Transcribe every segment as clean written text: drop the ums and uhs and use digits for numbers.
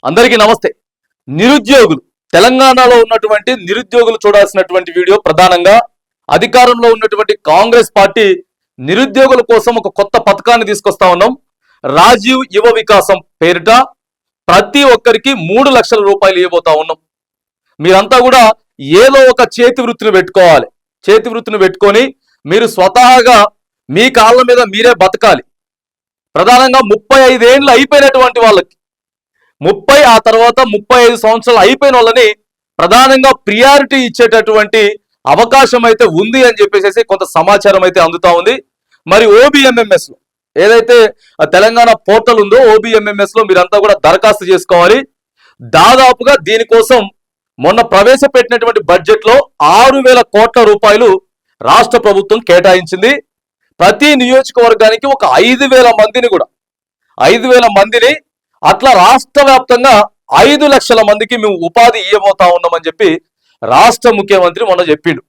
అందరికీ నమస్తే. నిరుద్యోగులు తెలంగాణలో ఉన్నటువంటి నిరుద్యోగులు చూడాల్సినటువంటి వీడియో ప్రధానంగా అధికారంలో ఉన్నటువంటి కాంగ్రెస్ పార్టీ నిరుద్యోగుల కోసం ఒక కొత్త పథకాన్ని తీసుకొస్తా ఉన్నాం. రాజీవ్ యువ వికాసం పేరిట ప్రతి ఒక్కరికి 3 లక్షల రూపాయలు ఇవ్వబోతా ఉన్నాం. మీరంతా కూడా ఏదో ఒక చేతి వృత్తిని పెట్టుకోవాలి. చేతి వృత్తిని పెట్టుకొని మీరు స్వతహాగా మీ కాళ్ళ మీద మీరే బతకాలి. ప్రధానంగా 35 ఏళ్ళు అయిపోయినటువంటి వాళ్ళకి 30 ఆ తర్వాత 35 సంవత్సరాలు అయిపోయిన వాళ్ళని ప్రధానంగా ప్రియారిటీ ఇచ్చేటటువంటి అవకాశం అయితే ఉంది అని చెప్పేసి కొంత సమాచారం అయితే అందుతా ఉంది. మరి OBMMS లో ఏదైతే తెలంగాణ పోర్టల్ ఉందో OBMMS లో మీరంతా కూడా దరఖాస్తు చేసుకోవాలి. దాదాపుగా దీనికోసం మొన్న ప్రవేశపెట్టినటువంటి బడ్జెట్ లో 6,000 కోట్ల రూపాయలు రాష్ట్ర ప్రభుత్వం కేటాయించింది. ప్రతి నియోజకవర్గానికి ఒక 5,000 మందిని కూడా 5,000 మందిని అట్లా రాష్ట్ర వ్యాప్తంగా 5 లక్షల మందికి మేము ఉపాధి ఇవ్వబోతా ఉన్నామని చెప్పి రాష్ట్ర ముఖ్యమంత్రి మొన్న చెప్పిండు.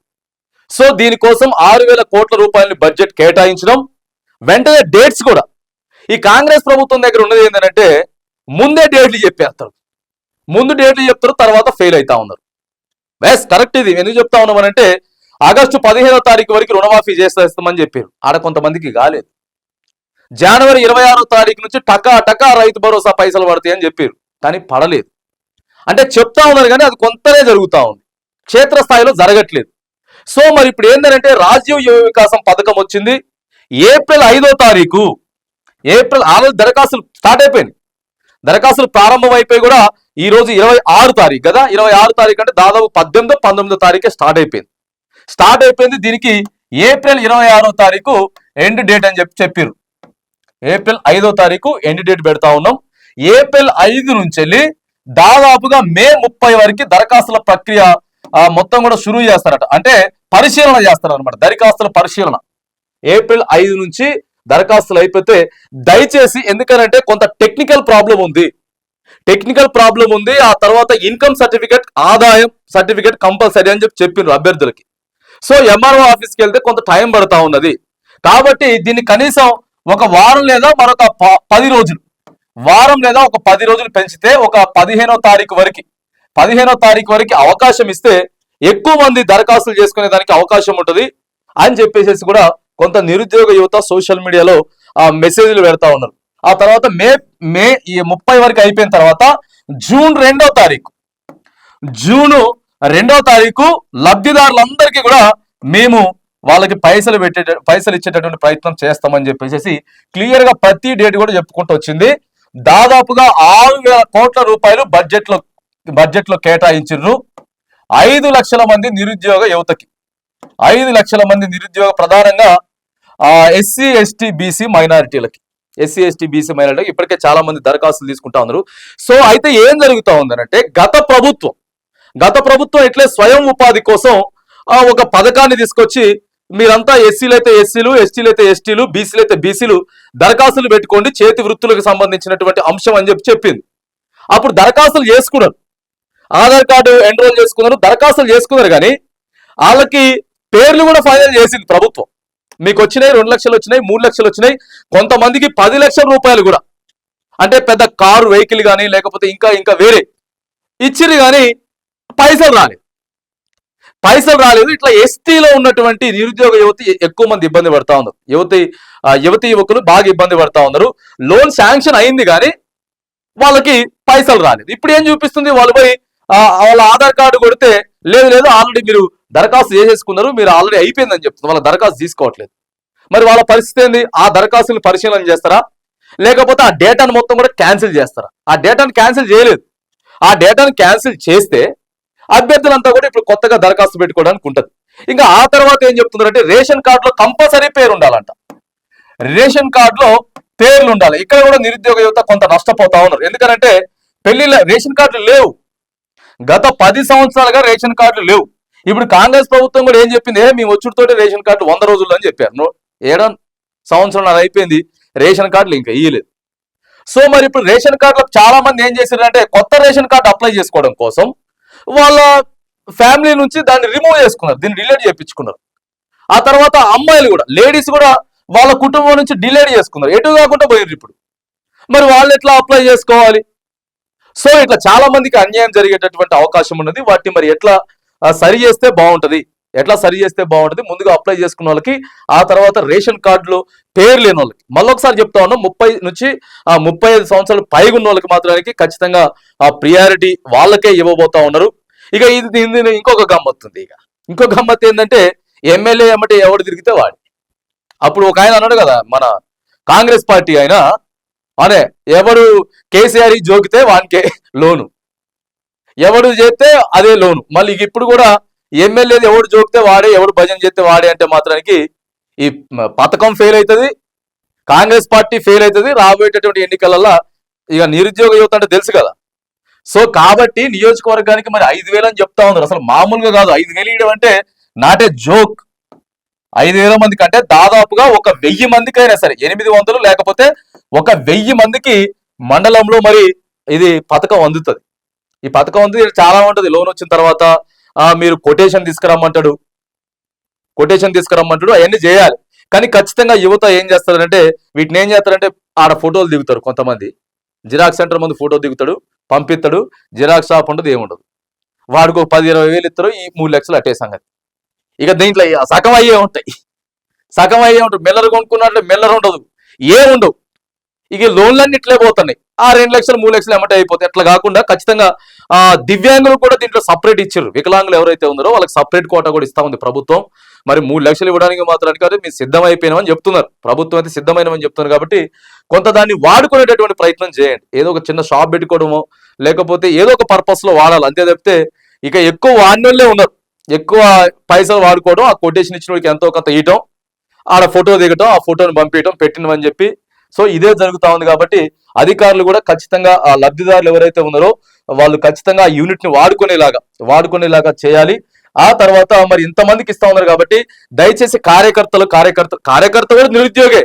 సో దీనికోసం 6,000 కోట్ల రూపాయలని బడ్జెట్ కేటాయించడం, వెంటనే డేట్స్ కూడా ఈ కాంగ్రెస్ ప్రభుత్వం దగ్గర ఉన్నది ఏంటంటే ముందే డేట్లు చెప్పేస్తారు. ముందు డేట్లు చెప్తారు, తర్వాత ఫెయిల్ అవుతా ఉన్నారు. బెస్ కరెక్ట్. ఇది ఎందుకు చెప్తా ఉన్నామనంటే ఆగస్టు 15వ తారీఖు వరకు రుణమాఫీ చేస్తామని చెప్పారు. ఆడ కొంతమందికి కాలేదు. జనవరి 26వ తారీఖు నుంచి టకా రైతు భరోసా పైసలు పడతాయి అని చెప్పారు, కానీ పడలేదు. అంటే చెప్తా ఉన్నారు కానీ అది కొంతనే జరుగుతూ ఉంది, క్షేత్రస్థాయిలో జరగట్లేదు. సో మరి ఇప్పుడు ఏంటంటే రాజీవ్ యువ వికాసం పథకం వచ్చింది. ఏప్రిల్ 5వ తారీఖు ఆల్రెడీ దరఖాస్తులు స్టార్ట్ అయిపోయింది. దరఖాస్తులు ప్రారంభం అయిపోయి కూడా ఈ రోజు 26 తారీఖు కదా, 26 తారీఖు అంటే దాదాపు 18, 19 తారీఖే స్టార్ట్ అయిపోయింది. దీనికి ఏప్రిల్ 26వ తారీఖు ఎండ్ డేట్ అని చెప్పారు. ఏప్రిల్ 5వ తారీఖు ఎండ్ డేట్ పెడతా ఉన్నాం. ఏప్రిల్ 5 నుంచి వెళ్ళి దాదాపుగా మే 30 వరకు దరఖాస్తుల ప్రక్రియ మొత్తం కూడా షురూ చేస్తారట. అంటే పరిశీలన చేస్తారు అనమాట, దరఖాస్తుల పరిశీలన. ఏప్రిల్ 5 నుంచి దరఖాస్తులు అయిపోతే దయచేసి, ఎందుకనంటే కొంత టెక్నికల్ ప్రాబ్లం ఉంది. ఆ తర్వాత ఇన్కమ్ సర్టిఫికేట్, ఆదాయం సర్టిఫికేట్ కంపల్సరీ అని చెప్పినారు అభ్యర్థులకి. సో MRO ఆఫీస్కి వెళ్తే కొంత టైం పడతా ఉన్నది. కాబట్టి దీన్ని కనీసం ఒక వారం లేదా మరొక 10 రోజులు, వారం లేదా ఒక 10 రోజులు పెంచితే ఒక 15వ తారీఖు వరకు అవకాశం ఇస్తే ఎక్కువ మంది దరఖాస్తులు చేసుకునే దానికి అవకాశం ఉంటుంది అని చెప్పేసి కూడా కొంత నిరుద్యోగ యువత సోషల్ మీడియాలో మెసేజ్లు పెడతా ఉన్నారు. ఆ తర్వాత మే 30 వరకు అయిపోయిన తర్వాత జూన్ 2వ తారీఖు లబ్ధిదారులందరికీ కూడా మేము వాళ్ళకి పైసలు ఇచ్చేటటువంటి ప్రయత్నం చేస్తామని చెప్పేసి క్లియర్ గా ప్రతి డేట్ కూడా చెప్పుకుంటూ వచ్చింది. దాదాపుగా 6,000 కోట్ల రూపాయలు బడ్జెట్ లో కేటాయించారు 5 లక్షల మంది నిరుద్యోగ యువతకి. 5 లక్షల మంది నిరుద్యోగ, ప్రధానంగా SC ST BC మైనారిటీలకి ఇప్పటికే చాలా మంది దరఖాస్తులు తీసుకుంటా ఉన్నారు. సో అయితే ఏం జరుగుతా ఉందనంటే గత ప్రభుత్వం ఇట్లే స్వయం ఉపాధి కోసం ఒక పథకాన్ని తీసుకొచ్చి మీరంతా ఎస్సీలు అయితే ఎస్సీలు, ఎస్టీలు అయితే ఎస్టీలు, బీసీలు అయితే బీసీలు దరఖాస్తులు పెట్టుకోండి, చేతి వృత్తులకు సంబంధించినటువంటి అంశం అని చెప్పింది. అప్పుడు దరఖాస్తులు చేసుకున్నారు, ఆధార్ కార్డు ఎన్రోల్ చేసుకున్నారు, దరఖాస్తులు చేసుకున్నారు. కానీ వాళ్ళకి పేర్లు కూడా ఫైనల్ చేసింది ప్రభుత్వం. మీకు వచ్చినాయి 2 లక్షలు వచ్చినాయి, 3 లక్షలు వచ్చినాయి, కొంతమందికి 10 లక్షల రూపాయలు కూడా, అంటే పెద్ద కారు వెహికల్ కానీ లేకపోతే ఇంకా వేరే ఇచ్చిరు, కానీ పైసలు రాలేదు. ఇట్లా ఎస్టీలో ఉన్నటువంటి నిరుద్యోగ యువతి ఎక్కువ మంది ఇబ్బంది పడతా ఉన్నారు. యువతి యువకులు బాగా ఇబ్బంది పడతా ఉన్నారు. లోన్ శాంక్షన్ అయింది కానీ వాళ్ళకి పైసలు రాలేదు. ఇప్పుడు ఏం చూపిస్తుంది, వాళ్ళు పోయి వాళ్ళ ఆధార్ కార్డు కొడితే లేదు ఆల్రెడీ మీరు దరఖాస్తు చేసేసుకున్నారు, మీరు ఆల్రెడీ అయిపోయిందని చెప్తుంది. వాళ్ళ దరఖాస్తు తీసుకోవట్లేదు. మరి వాళ్ళ పరిస్థితి ఏంది? ఆ దరఖాస్తుని పరిశీలన చేస్తారా, లేకపోతే ఆ డేటాను మొత్తం కూడా క్యాన్సిల్ చేస్తారా? ఆ డేటాను క్యాన్సిల్ చేయలేదు. ఆ డేటాను క్యాన్సిల్ చేస్తే అభ్యర్థులంతా కూడా ఇప్పుడు కొత్తగా దరఖాస్తు పెట్టుకోవడానికి ఉంటుంది. ఇంకా ఆ తర్వాత ఏం చెప్తున్నారంటే రేషన్ కార్డులో కంపల్సరీ పేరు ఉండాలంట. రేషన్ కార్డులో పేర్లు ఉండాలి. ఇక్కడ కూడా నిరుద్యోగ యువత కొంత నష్టపోతా ఉన్నారు. ఎందుకంటే రేషన్ కార్డులు లేవు. గత 10 సంవత్సరాలుగా రేషన్ కార్డులు లేవు. ఇప్పుడు కాంగ్రెస్ ప్రభుత్వం కూడా ఏం చెప్పింది, మేము వచ్చుడితోటి రేషన్ కార్డు 100 రోజుల్లో అని చెప్పారు. 7 సంవత్సరాలు అయిపోయింది, రేషన్ కార్డులు ఇంకా ఇయ్యలేదు. సో మరి ఇప్పుడు రేషన్ కార్డులో చాలా మంది ఏం చేశారంటే కొత్త రేషన్ కార్డు అప్లై చేసుకోవడం కోసం వాళ్ళ ఫ్యామిలీ నుంచి దాన్ని రిమూవ్ చేసుకున్నారు, దీన్ని డిలీట్ చేయించుకున్నారు. ఆ తర్వాత అమ్మాయిలు కూడా, లేడీస్ కూడా వాళ్ళ కుటుంబం నుంచి డిలీట్ చేసుకున్నారు, ఎటు కాకుండా పోయారు. ఇప్పుడు మరి వాళ్ళు ఎట్లా అప్లై చేసుకోవాలి? సో ఇట్లా చాలా మందికి అన్యాయం జరిగేటటువంటి అవకాశం ఉన్నది. వాటిని మరి ఎట్లా సరి చేస్తే బాగుంటది, ఎట్లా సరి చేస్తే బాగుంటది, ముందుగా అప్లై చేసుకున్న వాళ్ళకి, ఆ తర్వాత రేషన్ కార్డులో పేరు లేని వాళ్ళకి, మళ్ళొకసారి చెప్తా ఉన్నాం, 30 నుంచి 35 సంవత్సరాలు పైగా ఉన్న వాళ్ళకి మాత్రానికి ఖచ్చితంగా ఆ ప్రియారిటీ వాళ్ళకే ఇవ్వబోతా ఉన్నారు. ఇక ఇది ఇంకొక గమ్మత్తు ఉంది. ఇంకో గమ్మత్తు ఏంటంటే ఎమ్మెల్యే ఎమ్మటే ఎవడు తిరిగితే వాడి. అప్పుడు ఒక ఆయన అన్నాడు కదా, మన కాంగ్రెస్ పార్టీ ఆయన అనే, ఎవడు కేసీఆర్ జోకితే వానికే లోను, ఎవడు చేస్తే అదే లోను. మళ్ళీ ఇప్పుడు కూడా ఎమ్మెల్యేది ఎవడు జోకితే వాడే, ఎవడు భజన చేస్తే వాడే అంటే మాత్రానికి ఈ పథకం ఫెయిల్ అవుతుంది, కాంగ్రెస్ పార్టీ ఫెయిల్ అవుతుంది. రాబోయేటటువంటి ఎన్నికలలో ఇక నిరుద్యోగ యువత అంటే తెలుసు కదా. సో కాబట్టి నియోజకవర్గానికి మరి 5,000 అని చెప్తా ఉన్నారు. అసలు మామూలుగా కాదు, 5,000 ఇవ్వడం అంటే నాటే జోక్. 5,000 మందికి అంటే దాదాపుగా 1,000 మందికి అయినా సరే, 800 లేకపోతే 1,000 మందికి మండలంలో మరి ఇది పథకం అందుతుంది. ఈ పథకం అంది చాలా ఉంటుంది. లోన్ వచ్చిన తర్వాత మీరు కొటేషన్ తీసుకురమ్మంటాడు, అవన్నీ చేయాలి. కానీ ఖచ్చితంగా యువత ఏం చేస్తారంటే, వీటిని ఏం చేస్తారంటే ఆడ ఫోటోలు దిగుతారు. కొంతమంది జిరాక్స్ సెంటర్ ముందు ఫోటో దిగుతాడు, పంపిస్తాడు, జిరాక్స్ షాప్ ఉండదు, ఏముండదు. వాడికి 10-20 వేలు ఇస్తారు, ఈ 3 లక్షలు అట్టే సంగతి. ఇక దీంట్లో సగం అయ్యే ఉంటాయి, మెల్లరు కొనుక్కున్నట్లే మెల్లరు ఉండదు, ఏముండవు. ఇక లోన్లన్నీ ఇట్లే పోతున్నాయి. 2 లక్షలు 3 లక్షలు ఎమ్మటే అయిపోతాయి. అట్లా కాకుండా ఖచ్చితంగా దివ్యాంగులు కూడా దీంట్లో సపరేట్ ఇచ్చారు. వికలాంగులు ఎవరైతే ఉన్నారో వాళ్ళకి సపరేట్ కోటా కూడా ఇస్తా ఉంది ప్రభుత్వం. మరి 3 లక్షలు ఇవ్వడానికి మాత్రానికి అయితే మీరు సిద్ధమైపోయినామని చెప్తున్నారు, ప్రభుత్వం అయితే సిద్ధమైనమని చెప్తున్నారు. కాబట్టి కొంత దాన్ని వాడుకునేటటువంటి ప్రయత్నం చేయండి. ఏదో ఒక చిన్న షాప్ పెట్టుకోవడమో లేకపోతే ఏదో ఒక పర్పస్ లో వాడాలి, అంతే తప్పితే ఇక ఎక్కువ వాడినోళ్ళే ఉన్నారు. ఎక్కువ పైసలు వాడుకోవడం, ఆ కొటేషన్ ఇచ్చిన వాడికి ఎంతో కొంత ఇవ్వటం, ఆడ ఫోటో దిగటం, ఆ ఫోటోని పంపించడం, పెట్టినమని చెప్పి. సో ఇదే జరుగుతా ఉంది. కాబట్టి అధికారులు కూడా ఖచ్చితంగా ఆ లబ్ధిదారులు ఎవరైతే ఉన్నారో వాళ్ళు ఖచ్చితంగా ఆ యూనిట్ ని వాడుకునేలాగా చేయాలి. ఆ తర్వాత మరి ఇంతమందికి ఇస్తా ఉన్నారు కాబట్టి దయచేసి కార్యకర్త కూడా నిరుద్యోగే,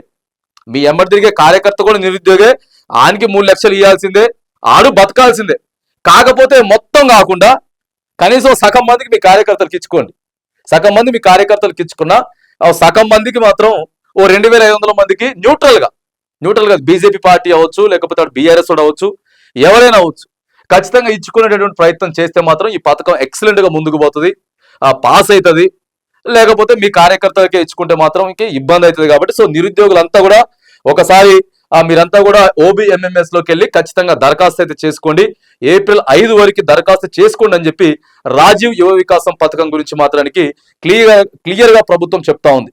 మీ ఎంబడి తిరిగే కార్యకర్త కూడా నిరుద్యోగే. ఆయనకి 3 లక్షలు ఇవ్వాల్సిందే, ఆడు బతకాల్సిందే. కాకపోతే మొత్తం కాకుండా కనీసం సగం మందికి మీ కార్యకర్తలకు ఇచ్చుకోండి. సగం మంది మీ కార్యకర్తలకు ఇచ్చుకున్నా సగం మందికి మాత్రం 2,500 మందికి న్యూట్రల్ గా బీజేపీ పార్టీ అవ్వచ్చు, లేకపోతే బీఆర్ఎస్ అవ్వచ్చు, ఎవరైనా అవ్వచ్చు, ఖచ్చితంగా ఇచ్చుకునేటటువంటి ప్రయత్నం చేస్తే మాత్రం ఈ పథకం ఎక్సలెంట్ గా ముందుకు పోతుంది, పాస్ అవుతుంది. లేకపోతే మీ కార్యకర్తలకే ఇచ్చుకుంటే మాత్రం ఇబ్బంది అవుతుంది. కాబట్టి సో నిరుద్యోగులంతా కూడా ఒకసారి మీరంతా కూడా OBMMS లోకి వెళ్ళి ఖచ్చితంగా దరఖాస్తు అయితే చేసుకోండి. ఏప్రిల్ 5 వరకు దరఖాస్తు చేసుకోండి అని చెప్పి రాజీవ్ యువ వికాసం పథకం గురించి మాత్రానికి క్లియర్ గా ప్రభుత్వం చెప్తా ఉంది.